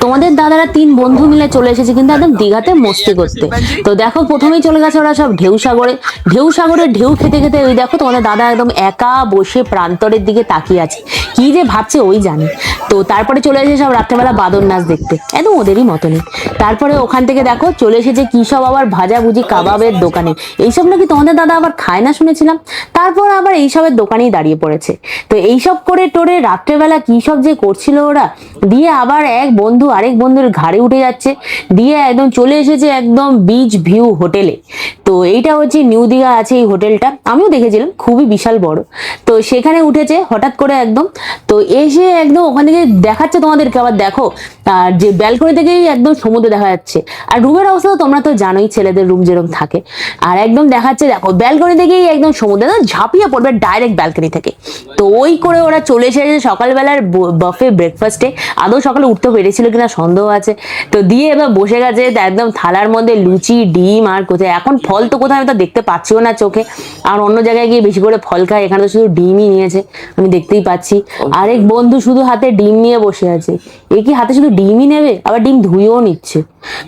তোমাদের দাদারা 3 বন্ধু মিলে চলে এসেছে কিন্তু একদম দীঘাতে মস্তি করতে। তো দেখো প্রথমেই চলে গেছে ওরা সব ঢেউ সাগরে ঢেউ খেতে খেতে ওই দেখো তোমাদের দাদা একদম একা বসে প্রান্তরের দিকে তাকিয়ে আছে, কি যে ভাবছে ওই জানে। তো তারপরে চলে এসেছে সব রাত্রেবেলা বাদর নাচ দেখতে, একদম ওদেরই মতনই। তারপরে ওখান থেকে দেখো চলে এসেছে কি সব আবার ভাজাভুজি কাবাবের দোকানে, এইসব নাকি তোমাদের দাদা আবার খায় না শুনেছিলাম। তারপর আবার এইসবের দোকানেই দাঁড়িয়ে পড়েছে। তো এইসব করে টোরে রাত্রেবেলা কি সব যে করছিল ওরা, দিয়ে আবার এক বন্ধু আরেক বন্ধুর ঘাড়ে উঠে যাচ্ছে, দিয়ে একদম চলে এসেছে একদম বিচ ভিউ হোটেলে। তো এইটা হচ্ছে নিউ দীঘা আছে এই হোটেলটা, আমিও দেখেছিলাম, খুবই বিশাল বড়। তো সেখানে উঠেছে হঠাৎ করে একদম, তো এসে একদম ওখান থেকে দেখাচ্ছে তোমাদেরকে, আবার দেখো আর যে ব্যালকনি থেকেই একদম সমুদ্র দেখা যাচ্ছে। আর রুমের অবস্থা তো তোমরা তো জানোই, ছেলেদের রুম যেরকম থাকে। আর একদম দেখাচ্ছে দেখো ব্যালকনি থেকেই একদম সমুদ্র, ঝাঁপিয়ে পড়বে ডাইরেক্ট ব্যালকনি থেকে। তো ওই করে ওরা চলে এসেছে সকালবেলার বাফে ব্রেকফাস্টে। আদৌ সকালে উঠতে পেরেছিল কিনা সন্দেহ আছে। তো দিয়ে এবার বসে গেছে একদম থালার মধ্যে লুচি ডিম, আর কোথায় এখন ফল তো কোথায় আমি তো দেখতে পাচ্ছিও না চোখে। আর অন্য জায়গায় গিয়ে বেশি করে ফল খায়, এখানে তো শুধু ডিমই নিয়েছে, আমি দেখতেই পাচ্ছি। আরেক বন্ধু শুধু হাতে ডিম নিয়ে বসে আছে, এ কি হাতে শুধু ডিমই নেবে, আবার ডিম ধুয়েও নিচ্ছে।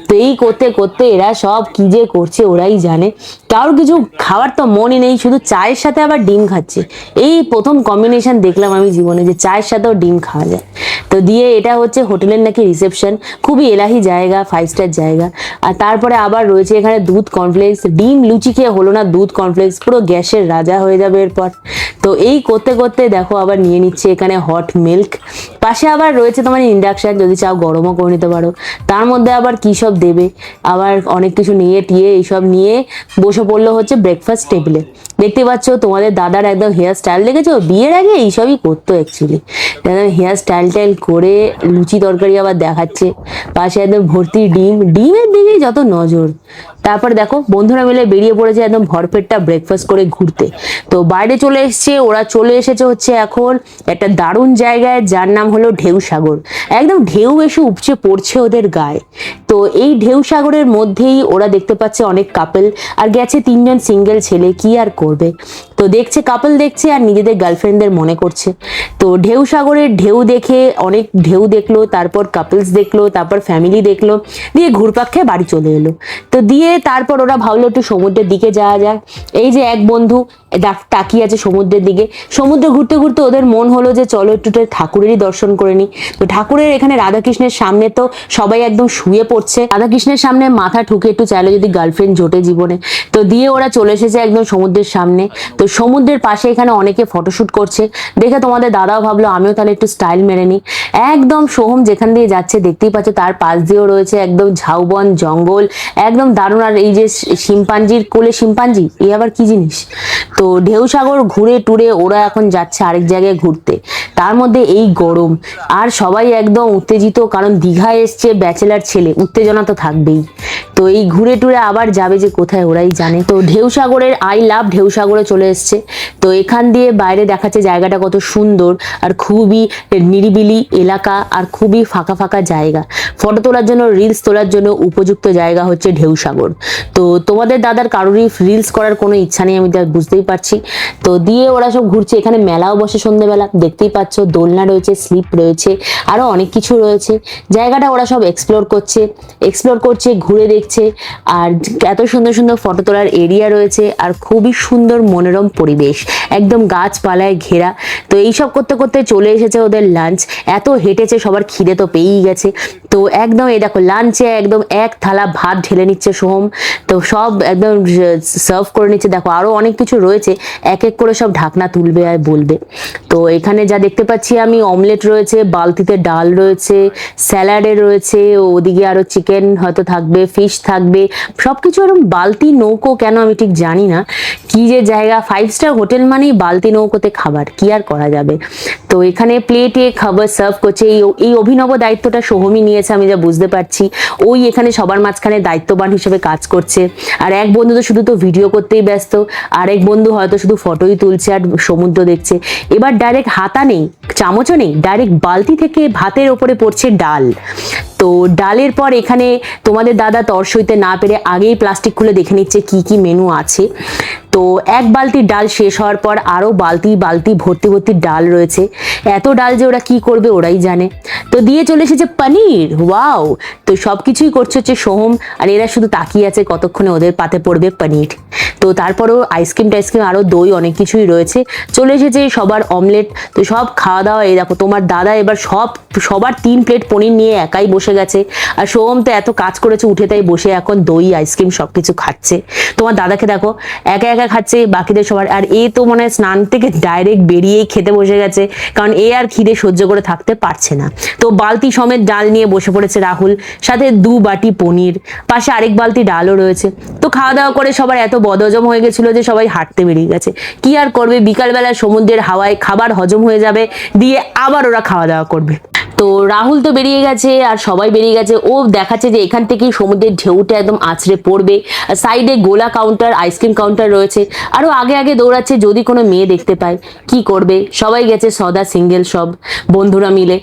তো এই করতে করতে এরা সব কি যে করছে ওরাই জানে। কারোর কিছু খাওয়ার তো মনই নেই, শুধু চায়ের সাথে আবার ডিম খাচ্ছে। এই প্রথম কম্বিনেশন দেখলাম আমি জীবনে যে চায়ের সাথেও ডিম খাওয়া যায়। তো দিয়ে এটা হচ্ছে হোটেলের নাকি রিসেপশন, খুবই এলাহি জায়গা, 5 স্টার জায়গা। আর তারপরে আবার রয়েছে এখানে দুধ কর্নফ্লেক্স, ডিম লুচি খেয়ে হলো না, দুধ কর্নফ্লেক্স পুরো গ্যাসের রাজা হয়ে যাবে এরপর। তো এই করতে করতে দেখো আবার নিয়ে নিচ্ছে এখানে হট মিল্ক। পাশে আবার রয়েছে তোমার ইন্ডাকশন, যদি চাও গরমও করে নিতে পারো। তার মধ্যে আবার কি সব দেবে, আবার অনেক কিছু নিয়ে টিয়ে এইসব নিয়ে বসে পড়লো হচ্ছে ব্রেকফাস্ট টেবিলে। দেখতে পাচ্ছ তোমাদের দাদার একদম হেয়ার স্টাইল দেখেছো, বিয়ের আগে এইসবই করতো অ্যাকচুয়ালি। হেয়ার স্টাইল টাইল করে লুচি তরকারি আবার দেখাচ্ছে, পাশে একদম ভর্তি ডিম, ডিমের দিকেই যত নজর। তারপর দেখো বন্ধুরা মিলে বেরিয়ে পড়েছে একদম ভরপেটটা ব্রেকফাস্ট করে ঘুরতে। তো বাইরে চলে এসছে ওরা, চলে এসেছে হচ্ছে এখন একটা দারুণ জায়গায় যার নাম হলো ঢেউ সাগর। একদম ঢেউ এসে উপচে পড়ছে ওদের গায়ে। তো এই ঢেউ সাগরের মধ্যেই ওরা দেখতে পাচ্ছে অনেক কাপল, আর গেছে 3 জন সিঙ্গেল ছেলে, কি আর করবে। তো দেখছে কাপল দেখছে আর নিজেদের গার্লফ্রেন্ডদের মনে করছে। তো ঢেউ সাগরের ঢেউ দেখে অনেক ঢেউ দেখলো, তারপর কাপলস দেখলো, তারপর ফ্যামিলি দেখলো, দিয়ে ঘুরপাক খেয়ে বাড়ি চলে এলো। তো দিয়ে তারপর ওরা ভাবলো একটু সমুদ্রের দিকে যাওয়া যায়। এই যে এক বন্ধু তাকিয়ে আছে সমুদ্রের দিকে। সমুদ্র ঘুরতে ঘুরতে ওদের মন হলো যে চলো একটু ঠাকুরেরই দর্শন করে নি। তো ঠাকুরের এখানে রাধাকৃষ্ণের সামনে তো সবাই একদম শুয়ে পড়ছে, রাধাকৃষ্ণের সামনে মাথা ঠুকে একটু চাইলো যদি গার্লফ্রেন্ড জোটে জীবনে। তো দিয়ে ওরা চলে এসেছে একদম সমুদ্রের সামনে। তো সমুদ্রের পাশে এখানে অনেকে ফটোশুট করছে, দেখে তোমাদের দাদাও ভাবলো আমিও তাহলে একটু স্টাইল মেরে নি। একদম সোহম যেখান দিয়ে যাচ্ছে দেখতেই পাচ্ছ তার পাশ দিয়েও রয়েছে একদম ঝাউবন জঙ্গল, একদম দারুণ। আর এই যে শিম্পাঞ্জির কোলে শিম্পাঞ্জি, এই আবার কি জিনিস। তো ঢেউ সাগর ঘুরে টুরে ওরা এখন যাচ্ছে আরেক জায়গায় ঘুরতে, তার মধ্যে এই গরম। আর সবাই একদম উত্তেজিত, কারণ দীঘা এসছে ব্যাচেলার ছেলে, উত্তেজনা তো থাকবেই। তো এই ঘুরে টুরে আবার যাবে যে কোথায় ওরাই জানে। তো ঢেউ সাগরের আই লাভ ঢেউ সাগরে চলে এসছে। তো এখান দিয়ে বাইরে দেখাচ্ছে জায়গাটা কত সুন্দর, আর খুবই নিরিবিলি এলাকা, আর খুবই ফাঁকা ফাঁকা জায়গা। ফটো তোলার জন্য রিলস তোলার জন্য উপযুক্ত জায়গা হচ্ছে ঢেউ সাগর। তো তোমাদের দাদার কারোরই রিলস করার কোনো ইচ্ছা নেই, আমি বুঝতেই পারছি। তো দিয়ে ওরা সব ঘুরছে, এখানে মেলাও বসে সন্ধ্যেবেলা, দেখতেই পাচ্ছ দোলনা রয়েছে, স্লিপ রয়েছে, আরো অনেক কিছু রয়েছে। জায়গাটা ওরা সব এক্সপ্লোর করছে ঘুরে দেখছে। আর এত সুন্দর সুন্দর ফটো তোলার এরিয়া রয়েছে, আর খুবই সুন্দর মনোরম পরিবেশ, একদম গাছপালায় ঘেরা। তো এইসব করতে করতে চলে এসেছে ওদের লাঞ্চ। এত হেঁটেছে সবার খিদে তো পেয়েই গেছে। তো একদম এই দেখো লাঞ্চে একদম এক থালা ভাত ঢেলে নিচ্ছে সোহম। তো সব একদম সার্ভ করে নিচ্ছে, দেখো আরো অনেক কিছু রয়েছে, এক এক করে সব ঢাকনা তুলবে আর বলবে। তো এখানে যা দেখতে পাচ্ছি আমি, অমলেট রয়েছে, বালতিতে ডাল রয়েছে, স্যালাডে রয়েছে, ওদিকে আরো চিকেন হয়তো থাকবে, ফিশ থাকবে, সবকিছু এরকম বালতি নৌকো, কেন আমি ঠিক জানি না। কি যে জায়গা, 5 স্টার হোটেল মানেই বালতি নৌকোতে খাবার, কি আর করা যাবে। তো এখানে প্লেটে খাবার সার্ভ করছে, এই অভিনব দায়িত্বটা সোহমই নিয়েছে আমি যা বুঝতে পারছি। ওই এখানে সবার মাঝখানে দায়িত্ববান হিসেবে কাজ করছে। আর এক বন্ধু তো শুধু তো ভিডিও করতেই ব্যস্ত, আর এক বন্ধু হয়তো শুধু ফটোই তুলছে আর সমুদ্র দেখছে। এবার ডাইরেক্ট হাতা নেই, চামচও নেই, ডাইরেক্ট বালতি থেকে ভাতের ওপরে পড়ছে ডাল। তো ডালের পর এখানে তোমাদের দাদা তর সইতে না পেরে আগেই প্লাস্টিক খুলে দেখে নিচ্ছে কি কি মেনু আছে। তো এক বালতি ডাল শেষ হওয়ার পর আরো বালতি বালতি ভর্তি ভর্তি ডাল রয়েছে। এত ডাল যে ওরা কি করবে ওরাই জানে। তো দিয়ে চলে এসেছে পনির, ওয়াও। তো সবকিছুই করছে হচ্ছে সোহম, আর এরা শুধু তাকিয়ে আছে কতক্ষণে ওদের পাতে পড়বে পনির। তো তারপরও আইসক্রিম টাইসক্রিম আরো দই অনেক কিছুই রয়েছে। চলে এসেছে সবার অমলেট। তো সব খাওয়া দাওয়া, এই দেখো তোমার দাদা এবার সবার 3 প্লেট পনির নিয়ে একাই বসে গেছে। আর সোহম তো এত কাজ করেছে উঠে তাই বসে এখন দই আইসক্রিম সবকিছু খাচ্ছে। তোমার দাদাকে দেখো একা একা খাচ্ছে, বাকিদের সবার। আর এ তো মনে হয় স্নান থেকে ডাইরেক্ট বেরিয়েই খেতে বসে গেছে, কারণ এ আর খিদে সহ্য করে থাকতে পারছে না। তো বালতি সমেত ডাল নিয়ে বসে পড়েছে রাহুল, সাথে 2 বাটি পনির, পাশে আরেক বালতি ডালও রয়েছে। তো খাওয়া দাওয়া করে সবার এত বদহজম হয়ে গেছিল যে সবাই হাঁটতে বেরিয়ে গেছে। কি আর করবে, বিকালবেলা সমুদ্রের হাওয়ায় খাবার হজম হয়ে যাবে, দিয়ে আবার ওরা খাওয়া দাওয়া করবে। তো রাহুল তো বেরিয়ে গেছে আর সবাই বেরিয়ে গেছে। ও দেখাচ্ছে যে এখান থেকেই সমুদ্রের ঢেউটা একদম আছড়ে পড়বে। সাইডে গোলা কাউন্টার, আইসক্রিম কাউন্টার রয়েছে। আরো আগে আগে দৌড়াচ্ছে যদি কোনো মেয়ে দেখতে পায়। কি করবে, সবাই গেছে সদা সিঙ্গেল, সব বন্ধুরা মিলে।